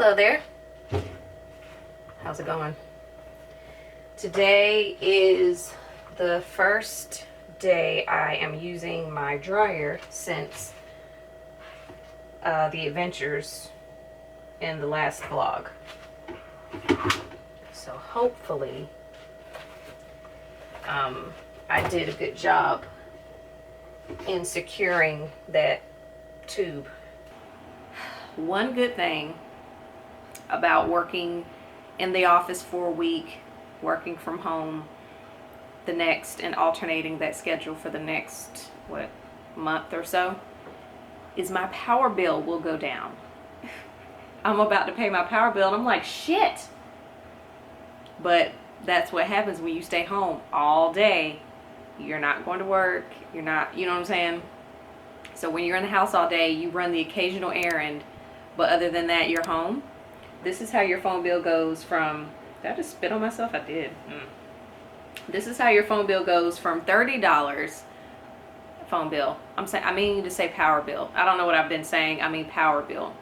Hello there. How's it going? Today is the first day I am using my dryer since the adventures in the last vlog. So hopefully I did a good job in securing that tube. One good thing about working in the office for a week, working from home the next, and alternating that schedule for the next, month or so, is my power bill will go down. I'm about to pay my power bill and I'm like, shit. But that's what happens when you stay home all day. You're not going to work. You're not, you know what I'm saying? So when you're in the house all day, you run the occasional errand, but other than that, you're home. This is how your phone bill goes from, did I just spit on myself? I did. This is how your phone bill goes from $30 phone bill. I mean to say power bill. I don't know what I've been saying. I mean power bill,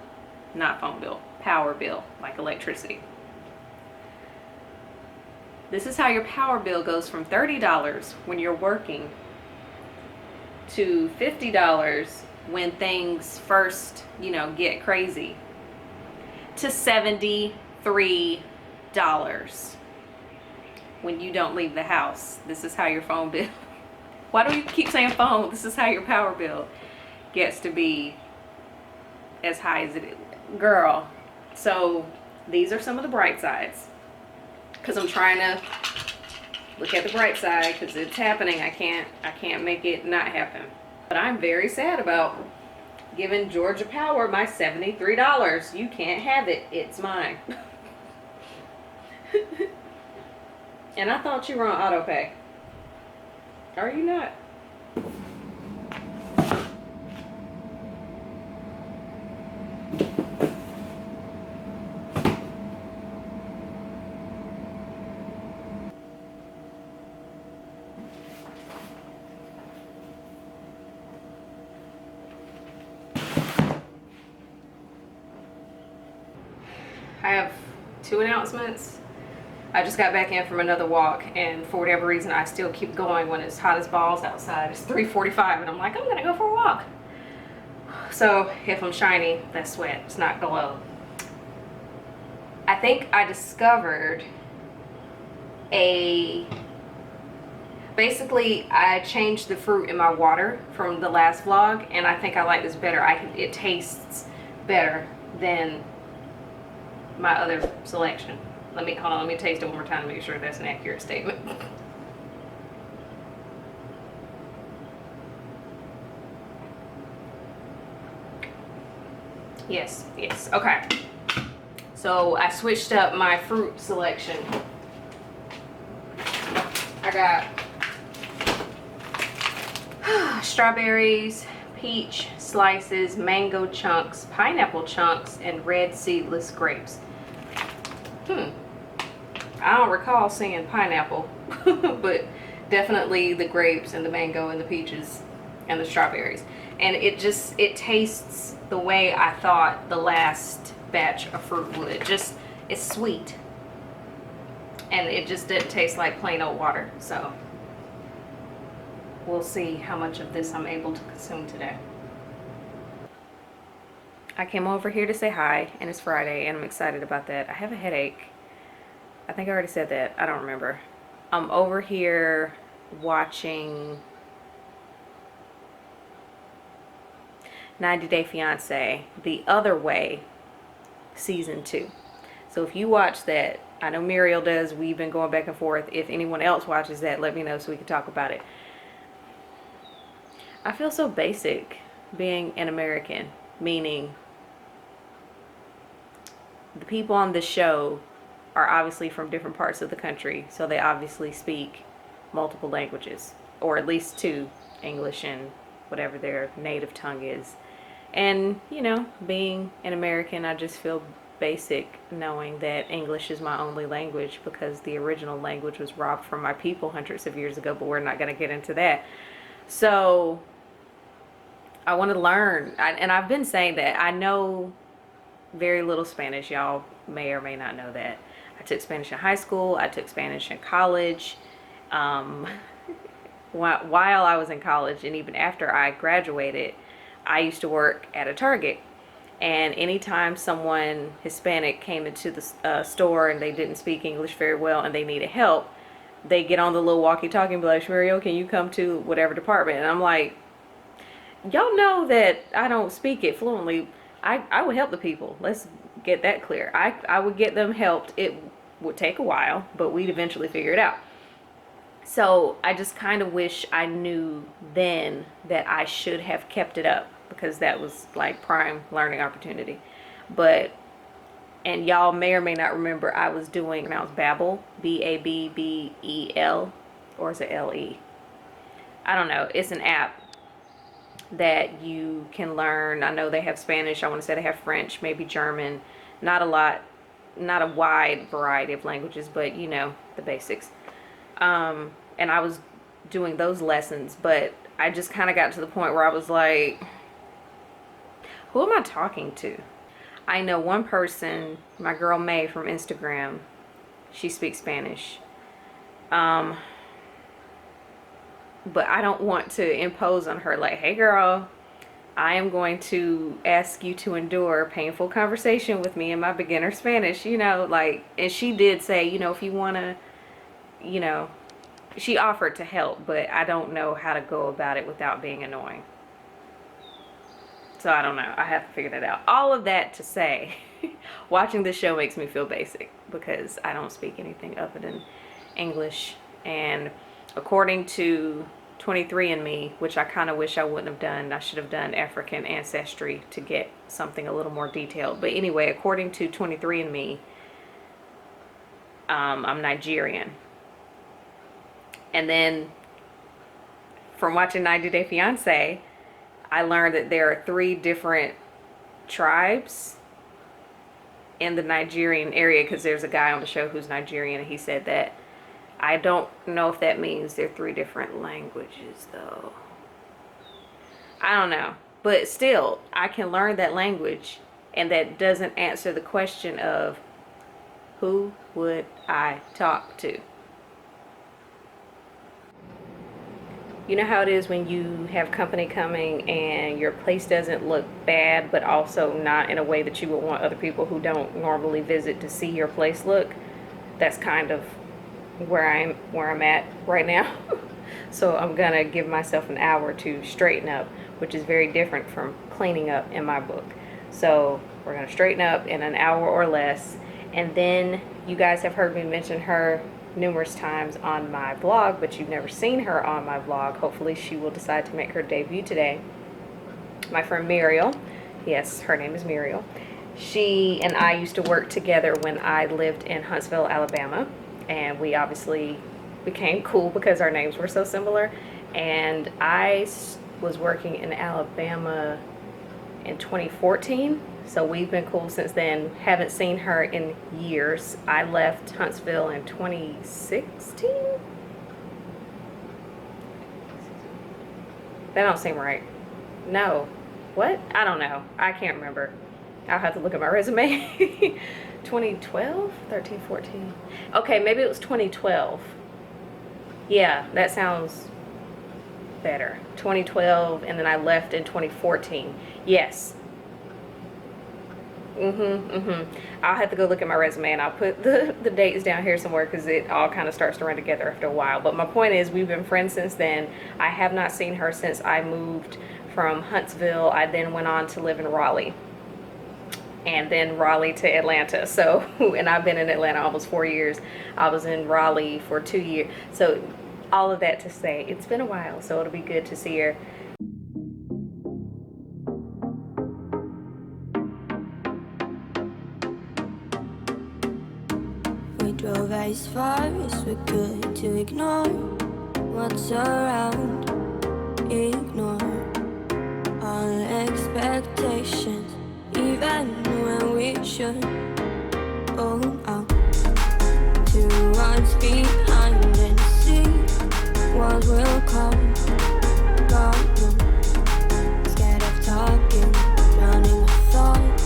not phone bill. Power bill, like electricity. This is how your power bill goes from $30 when you're working to $50 when things first, get crazy, to $73 when you don't leave the house. This is how your phone bill, why do you keep saying phone? This is how your power bill gets to be as high as it is. Girl, so these are some of the bright sides, because I'm trying to look at the bright side, because it's happening. I can't make it not happen. But I'm very sad about giving Georgia Power my $73. You can't have it. It's mine. And I thought you were on auto pay. Are you not? I have two announcements. I just got back in from another walk, and for whatever reason I still keep going when it's hot as balls outside. It's 3:45 and I'm like, I'm gonna go for a walk. So if I'm shiny, that's sweat. It's not glow. I think I discovered basically I changed the fruit in my water from the last vlog, and I think I like this better. It tastes better than my other selection. Hold on, let me taste it one more time to make sure that's an accurate statement. Yes, okay. So I switched up my fruit selection. I got strawberries, peach slices, mango chunks, pineapple chunks, and red seedless grapes. I don't recall seeing pineapple, but definitely the grapes and the mango and the peaches and the strawberries. And it tastes the way I thought the last batch of fruit would. It's sweet. And it just didn't taste like plain old water. So we'll see how much of this I'm able to consume today. I came over here to say hi, and it's Friday, and I'm excited about that. I have a headache. I think I already said that. I don't remember. I'm over here watching 90 Day Fiancé, The Other Way, Season 2. So if you watch that, I know Muriel does. We've been going back and forth. If anyone else watches that, let me know so we can talk about it. I feel so basic being an American, meaning the people on the show are obviously from different parts of the country, so they obviously speak multiple languages, or at least two, English and whatever their native tongue is. And being an American, I just feel basic knowing that English is my only language, because the original language was robbed from my people hundreds of years ago, but we're not going to get into that. So I want to learn, and I've been saying that. I know very little Spanish. Y'all may or may not know that. I took Spanish in high school. I took Spanish in college. While I was in college and even after I graduated, I used to work at a Target. And anytime someone Hispanic came into the store and they didn't speak English very well and they needed help, they get on the little walkie-talkie and be like, Shumuriel, can you come to whatever department? And I'm like, y'all know that I don't speak it fluently. I would help the people. Let's get that clear. I would get them helped. It would take a while, but we'd eventually figure it out. So I just kind of wish I knew then that I should have kept it up, because that was like prime learning opportunity. But, and y'all may or may not remember, I was doing, pronounced Babbel, B-A-B-B-E-L, or is it L-E? I don't know. It's an app that you can learn. I know they have Spanish. I want to say they have French, maybe German. Not a lot, not a wide variety of languages, but you know, the basics. And I was doing those lessons, but I just kind of got to the point where I was like, who am I talking to? I know one person, my girl May from Instagram, she speaks Spanish. But I don't want to impose on her like, hey girl, I am going to ask you to endure a painful conversation with me in my beginner Spanish, you know, like, and she did say, you know, if you want to, you know, she offered to help, but I don't know how to go about it without being annoying. So I don't know. I have to figure that out. All of that to say, watching this show makes me feel basic because I don't speak anything other than English. And according to 23andMe, which I kind of wish I wouldn't have done, I should have done African ancestry to get something a little more detailed. But anyway, according to 23andMe, I'm Nigerian. And then from watching 90 Day Fiance, I learned that there are 3 different tribes in the Nigerian area, because there's a guy on the show who's Nigerian, and he said that. I don't know if that means they're 3 different languages though. I don't know. But still, I can learn that language, and that doesn't answer the question of who would I talk to? You know how it is when you have company coming and your place doesn't look bad, but also not in a way that you would want other people who don't normally visit to see your place look? That's kind of where I'm at right now. So I'm gonna give myself an hour to straighten up, which is very different from cleaning up in my book. So we're gonna straighten up in an hour or less, and then you guys have heard me mention her numerous times on my vlog, but you've never seen her on my vlog. Hopefully she will decide to make her debut today. My friend Muriel, yes, her name is Muriel. She and I used to work together when I lived in Huntsville, Alabama, and we obviously became cool because our names were so similar. And I was working in Alabama in 2014, so we've been cool since then. Haven't seen her in years. I left Huntsville in 2016. That don't seem right. No. What? I don't know. I can't remember. I'll have to look at my resume. 2012? 13, 14. Okay, maybe it was 2012. Yeah, that sounds better. 2012, and then I left in 2014. Yes. I'll have to go look at my resume, and I'll put the dates down here somewhere because it all kind of starts to run together after a while. But my point is, we've been friends since then. I have not seen her since I moved from Huntsville. I then went on to live in Raleigh, and then Raleigh to Atlanta. So, and I've been in Atlanta almost 4 years. I was in Raleigh for 2 years. So all of that to say, it's been a while, so it'll be good to see her. We drove as far as we could to ignore what's around, ignore all expectations, even when we should. Oh, out towards behind and see what will come. God knows, scared of talking, drowning with thoughts.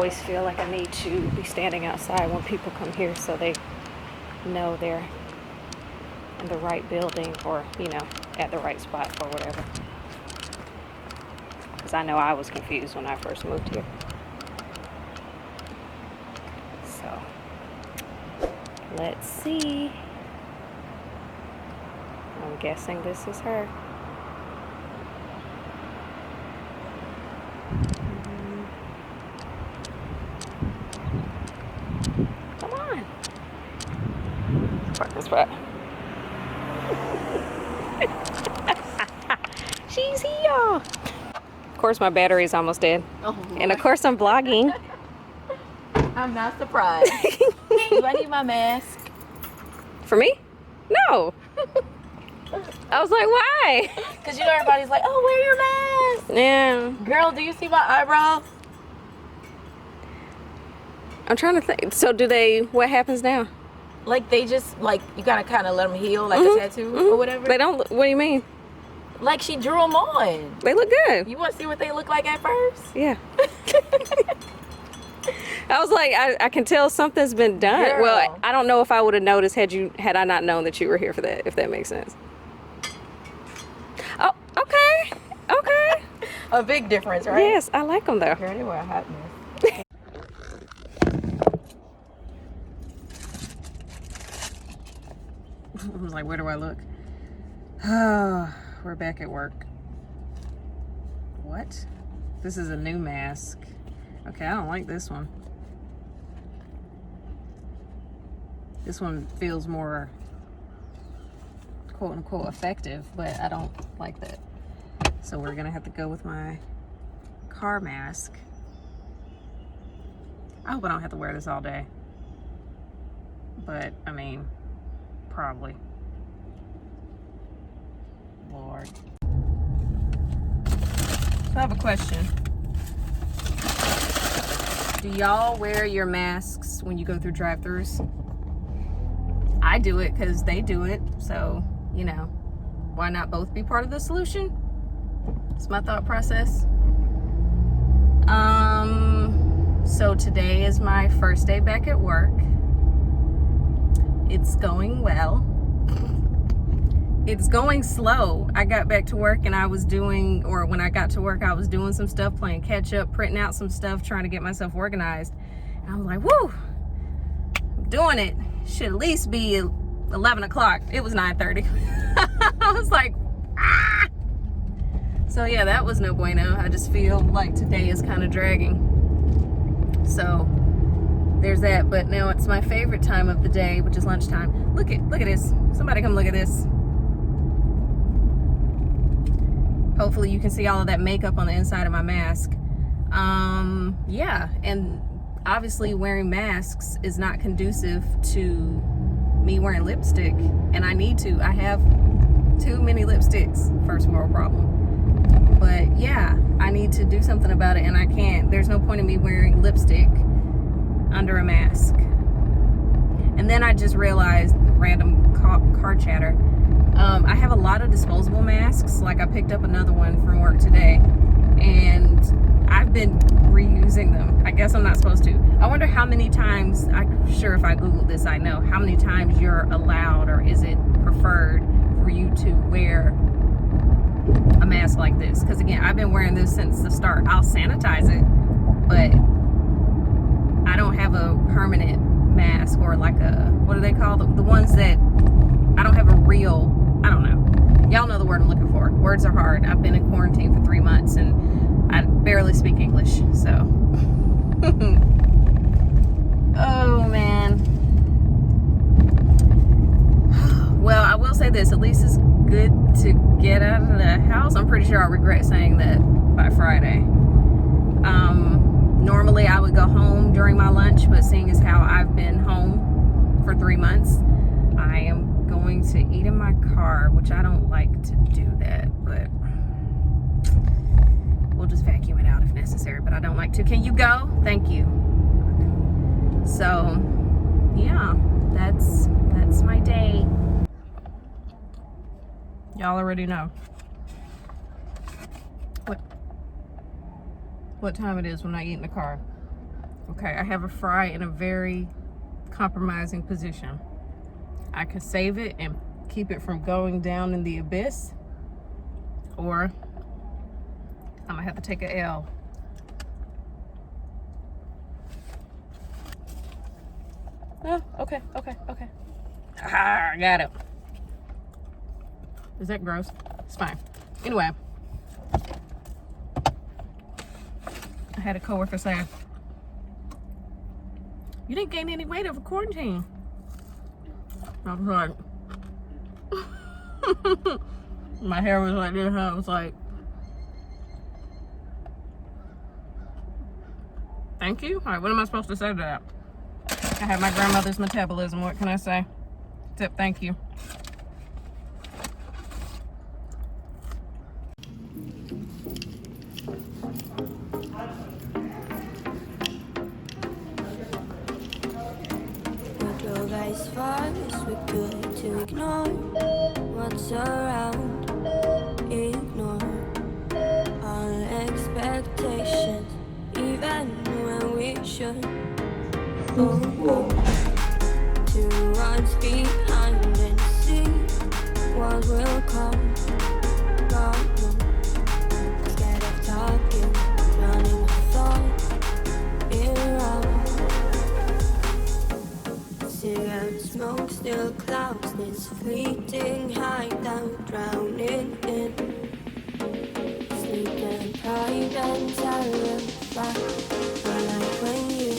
always feel like I need to be standing outside when people come here so they know they're in the right building or, you know, at the right spot or whatever. Because I know I was confused when I first moved here. So, let's see. I'm guessing this is her. Come on. Parking spot. She's here. Of course, my battery is almost dead. Oh, and of course, I'm vlogging. I'm not surprised. Do I need my mask? For me? No. I was like, why? Because you know everybody's like, oh, wear your mask. Yeah. Girl, do you see my eyebrows? I'm trying to think. So do they, what happens now? Like they just, like, you gotta kind of let them heal like a tattoo or whatever. They don't, what do you mean? Like she drew them on. They look good. You want to see what they look like at first? Yeah. I was like, I can tell something's been done. Girl. Well, I don't know if I would have noticed had I not known that you were here for that, if that makes sense. Oh, okay. Okay. A big difference, right? Yes, I like them though. Girl, they wear a hot mess. I was like, where do I look? Oh, we're back at work. What? This is a new mask. Okay, I don't like this one. This one feels more quote unquote effective, but I don't like that. So we're gonna have to go with my car mask. I hope I don't have to wear this all day. But, I mean, probably. Lord. So I have a question. Do y'all wear your masks when you go through drive-thrus? I do it because they do it. So, you know, why not both be part of the solution? It's my thought process. So today is my first day back at work. It's going well. It's going slow. I got back to work and I was doing, or when I got to work, I was doing some stuff, playing catch up, printing out some stuff, trying to get myself organized. And I was like, woo, I'm doing it. Should at least be 11 o'clock. It was 9:30. I was like, ah. So yeah, that was no bueno. I just feel like today is kind of dragging. So there's that, but now it's my favorite time of the day, which is lunchtime. Look at this. Somebody come look at this. Hopefully you can see all of that makeup on the inside of my mask. Yeah, and obviously wearing masks is not conducive to me wearing lipstick, and I need to. I have too many lipsticks, first world problem. But yeah, I need to do something about it, and I can't. There's no point in me wearing lipstick under a mask. And then I just realized, random car chatter, I have a lot of disposable masks. Like I picked up another one from work today, and I've been reusing them. I guess I'm not supposed to. I wonder how many times, I'm sure if I Googled this, I know how many times you're allowed, or is it preferred for you to wear a mask like this? Because again, I've been wearing this since the start. I'll sanitize it, but I don't have a permanent mask, or like a, what do they call the ones that, I don't have a real, I don't know. Y'all know the word I'm looking for. Words are hard. I've been in quarantine for 3 months and I barely speak English, so. Oh man. Well, I will say this, at least it's good to get out of the house. I'm pretty sure I'll regret saying that by Friday. Normally I would go home during my lunch, but seeing as how I've been home for 3 months, I am going to eat in my car, which I don't like to do that, but we'll just vacuum it out if necessary, but I don't like to. Can you go? Thank you. So yeah, that's my day. Y'all already know what time it is when I eat in the car. Okay, I have a fry in a very compromising position. I could save it and keep it from going down in the abyss, or I'm gonna have to take a L. Oh, okay. Ah, I got it. Is that gross? It's fine. Anyway, I had a coworker say, "You didn't gain any weight over quarantine." I was like, my hair was like this. I was like, thank you. All right, what am I supposed to say to that? I have my grandmother's metabolism. What can I say? Except thank you. As far as we're good to ignore what's around, ignore all expectations, even when we should. Oh, to what's behind and see what will come. God knows, scared of talking, running my thoughts around. Cigarette smoke still clouds this fleeting hideout, drowning in sleep and pride and terrified. I like when you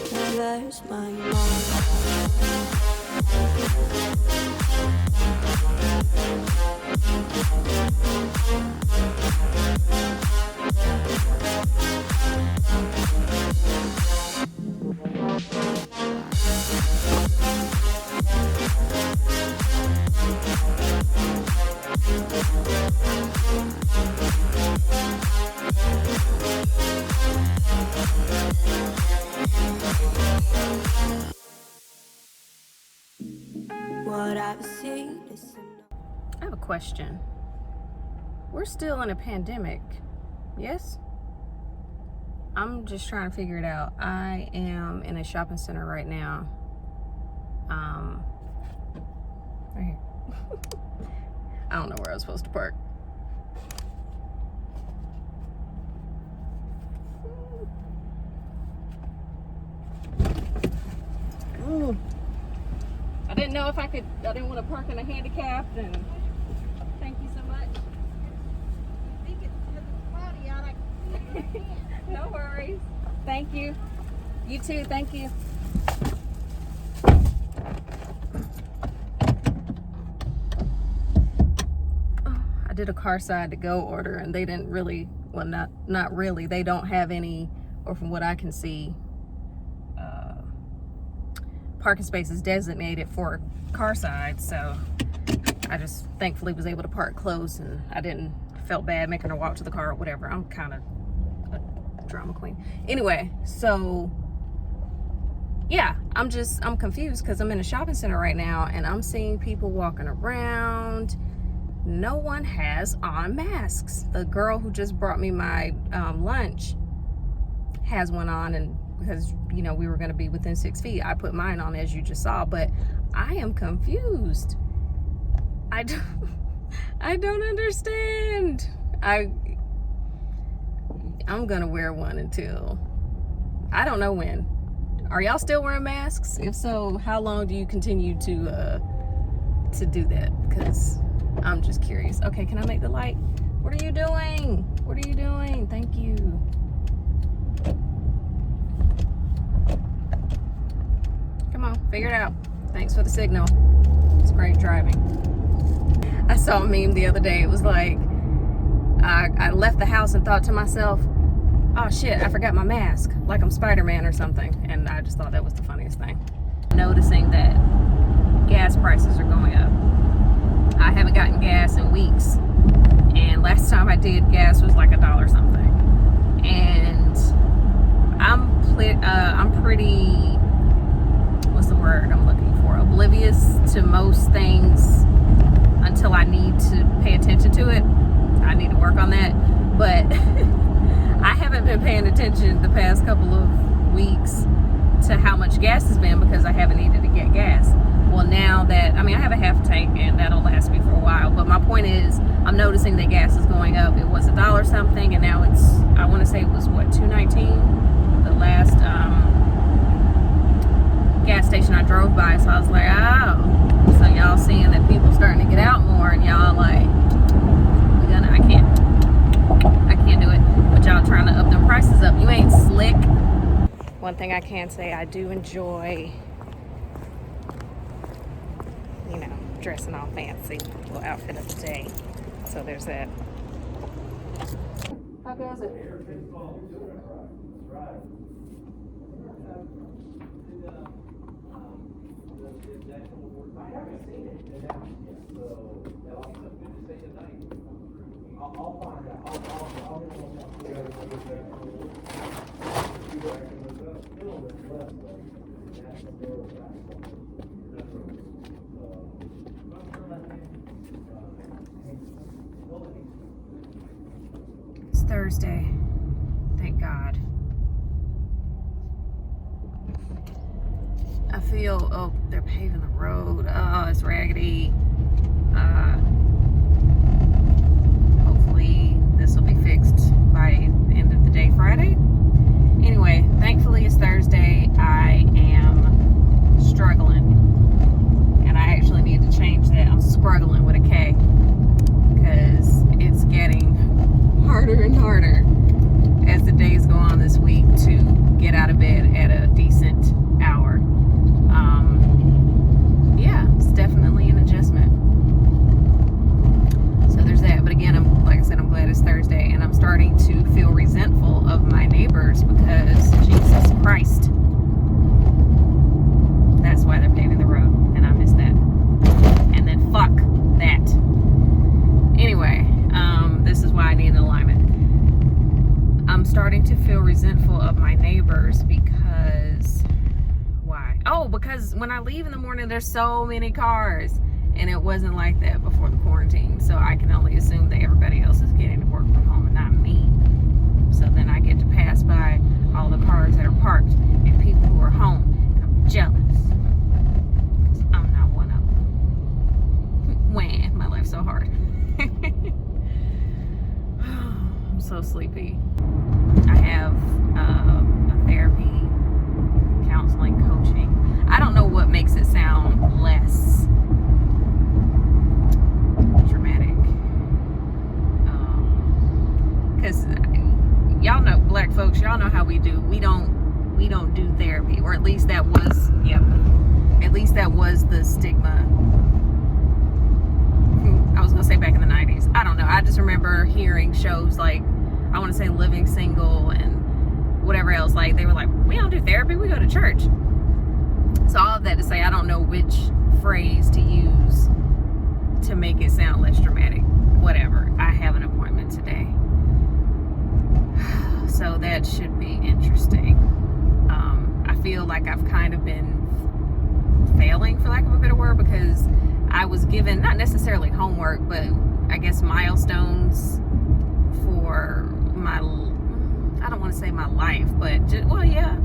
traverse my mind. What I've seen is I have a question. We're still in a pandemic, yes? I'm just trying to figure it out. I am in a shopping center right now. Right here. I don't know where I was supposed to park. Ooh. I didn't know if I could, I didn't want to park in a handicapped, and thank you so much. I think it's because it's cloudy out. I can't. No worries. Thank you. You too, thank you. I did a car side to go order, and they didn't really, well, not really, they don't have any, or from what I can see, parking spaces designated for car side. So I just thankfully was able to park close, and I didn't felt bad making her walk to the car or whatever. I'm kind of a drama queen. Anyway, so yeah, I'm confused because I'm in a shopping center right now, and I'm seeing people walking around. No one has on masks. The girl who just brought me my lunch has one on, and because, you know, we were going to be within 6 feet, I put mine on, as you just saw. But I am confused. I don't understand. I'm gonna wear one until, I don't know when. Are y'all still wearing masks? If so, how long do you continue to do that? Because I'm just curious. Okay, can I make the light? What are you doing? What are you doing? Thank you. Come on, figure it out. Thanks for the signal. It's great driving. I saw a meme the other day. It was like, I left the house and thought to myself, oh shit, I forgot my mask, like I'm Spider-Man or something. And I just thought that was the funniest thing. Noticing that gas prices are going up. I haven't gotten gas in weeks, and last time I did, gas was like $1 something. And I'm pretty, what's the word I'm looking for, oblivious to most things until I need to pay attention to it. I need to work on that. But I haven't been paying attention the past couple of weeks to how much gas has been because I haven't needed to get gas. Well, now that, I mean, I have a half tank and that'll last me for a while, but my point is I'm noticing that gas is going up. It was $1 something and now it's, I want to say it was what, $2.19 the last gas station I drove by. So I was like, oh, so y'all seeing that people starting to get out more and y'all like, I can't do it, but y'all trying to up them prices up. You ain't slick. One thing I can say, I do enjoy, you know, dressing all fancy. Little outfit of the day. So there's that. How goes it? It's Thursday. Thank God. I feel, oh, they're paving the road. Oh, it's raggedy. Hopefully this will be fixed by the end of the day Friday. Anyway, thankfully it's Thursday. I am struggling. And I actually need to change that. I'm struggling with a K. Because it's getting harder and harder as the days go on this week to get out of bed at a decent hour. Yeah, it's definitely an adjustment. So there's that. But again, like I said, I'm glad it's Thursday and I'm starting to feel resentful of my neighbors because Jesus Christ. That's why they're paving the road and I miss that. And then fuck that. Anyway, this is why I need an alignment. I'm starting to feel resentful of my neighbors because why? Oh, because when I leave in the morning, there's so many cars. And it wasn't like that before the quarantine. So I can only assume that everybody else is getting to work from home and not me. So then I get to pass by all the cars that are parked and people who are home. And I'm jealous. Because I'm not one of them. Man, my life's so hard. I'm so sleepy. I have a therapy, counseling, coaching. I don't know what makes it sound less dramatic. Because y'all know, black folks, y'all know how we do. We don't do therapy, or at least that was, at least that was the stigma. I was gonna say back in the 90s. I don't know. I just remember hearing shows like, I want to say Living Single and whatever else. Like they were like, we don't do therapy, we go to church. So all of that to say, I don't know which phrase to use to make it sound less dramatic. Whatever. I have an appointment today. So that should be interesting. I feel like I've kind of been failing, for lack of a better word, because I was given, not necessarily homework, but I guess milestones for my, I don't want to say my life, but just, well, yeah,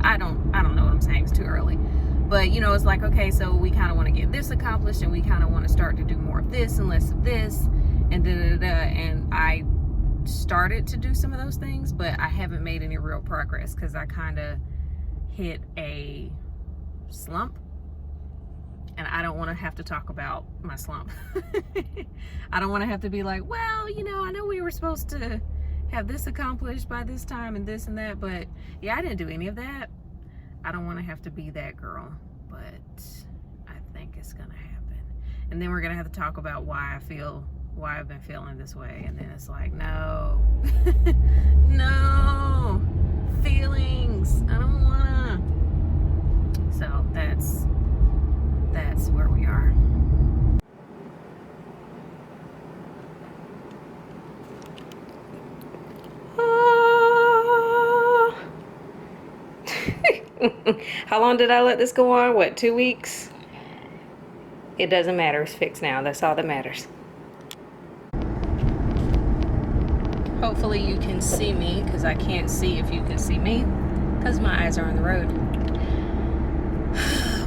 I don't know what I'm saying. It's too early. But, you know, it's like, okay, so we kind of want to get this accomplished and we kind of want to start to do more of this and less of this and da-da-da-da. And I started to do some of those things, but I haven't made any real progress because I kind of hit a slump. And I don't want to have to talk about my slump. I don't want to have to be like, well, you know, I know we were supposed to have this accomplished by this time and this and that, but yeah, I didn't do any of that. I don't want to have to be that girl, but I think it's gonna happen. And then we're gonna have to talk about why I've been feeling this way. And then it's like, no, no feelings. I don't wanna. So that's where we are. How long did I let this go on? What, 2 weeks? It doesn't matter. It's fixed now. That's all that matters. Hopefully you can see me, because I can't see if you can see me. because my eyes are on the road.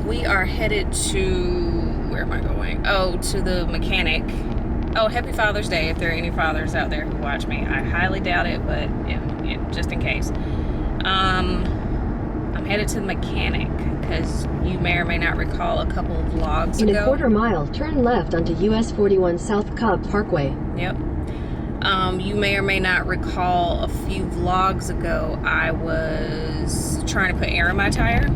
We are headed to, where am I going? Oh, to the mechanic. Oh, happy Father's Day if there are any fathers out there who watch me. I highly doubt it, but just in case. I'm headed to the mechanic because you may or may not recall a couple of vlogs ago. In a quarter mile, turn left onto US 41 South Cobb Parkway. Yep. You may or may not recall a few vlogs ago I was trying to put air in my tire.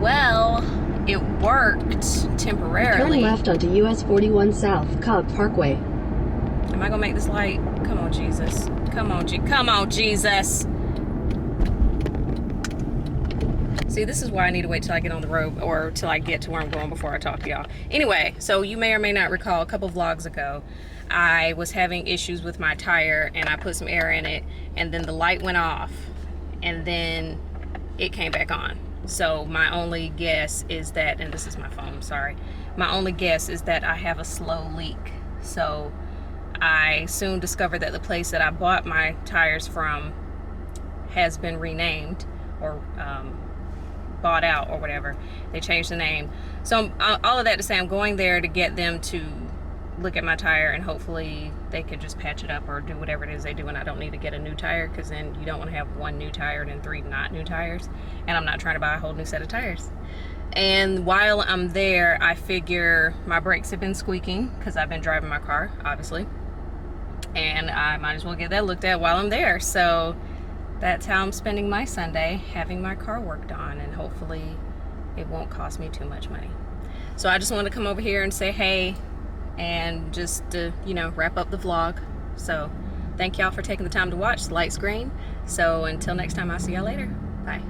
Well, it worked temporarily. Turn left onto US 41 South Cobb Parkway. Am I gonna make this light? Come on, Jesus. Come on, come on, Jesus. See, this is why I need to wait till I get on the road or till I get to where I'm going before I talk to y'all. Anyway, so you may or may not recall a couple vlogs ago, I was having issues with my tire and I put some air in it and then the light went off and then it came back on. So my only guess is that, and this is my phone, sorry. My only guess is that I have a slow leak. So I soon discovered that the place that I bought my tires from has been renamed or bought out or whatever. They changed the name. So all of that to say, I'm going there to get them to look at my tire and hopefully they could just patch it up or do whatever it is they do, and I don't need to get a new tire because then you don't want to have one new tire and 3 not new tires, and I'm not trying to buy a whole new set of tires. And while I'm there, I figure my brakes have been squeaking because I've been driving my car, obviously, and I might as well get that looked at while I'm there. So that's how I'm spending my Sunday, having my car worked on, and hopefully it won't cost me too much money. So I just want to come over here and say hey and just to, you know, wrap up the vlog. So thank y'all for taking the time to watch. The light's green. So until next time, I'll see y'all later. Bye.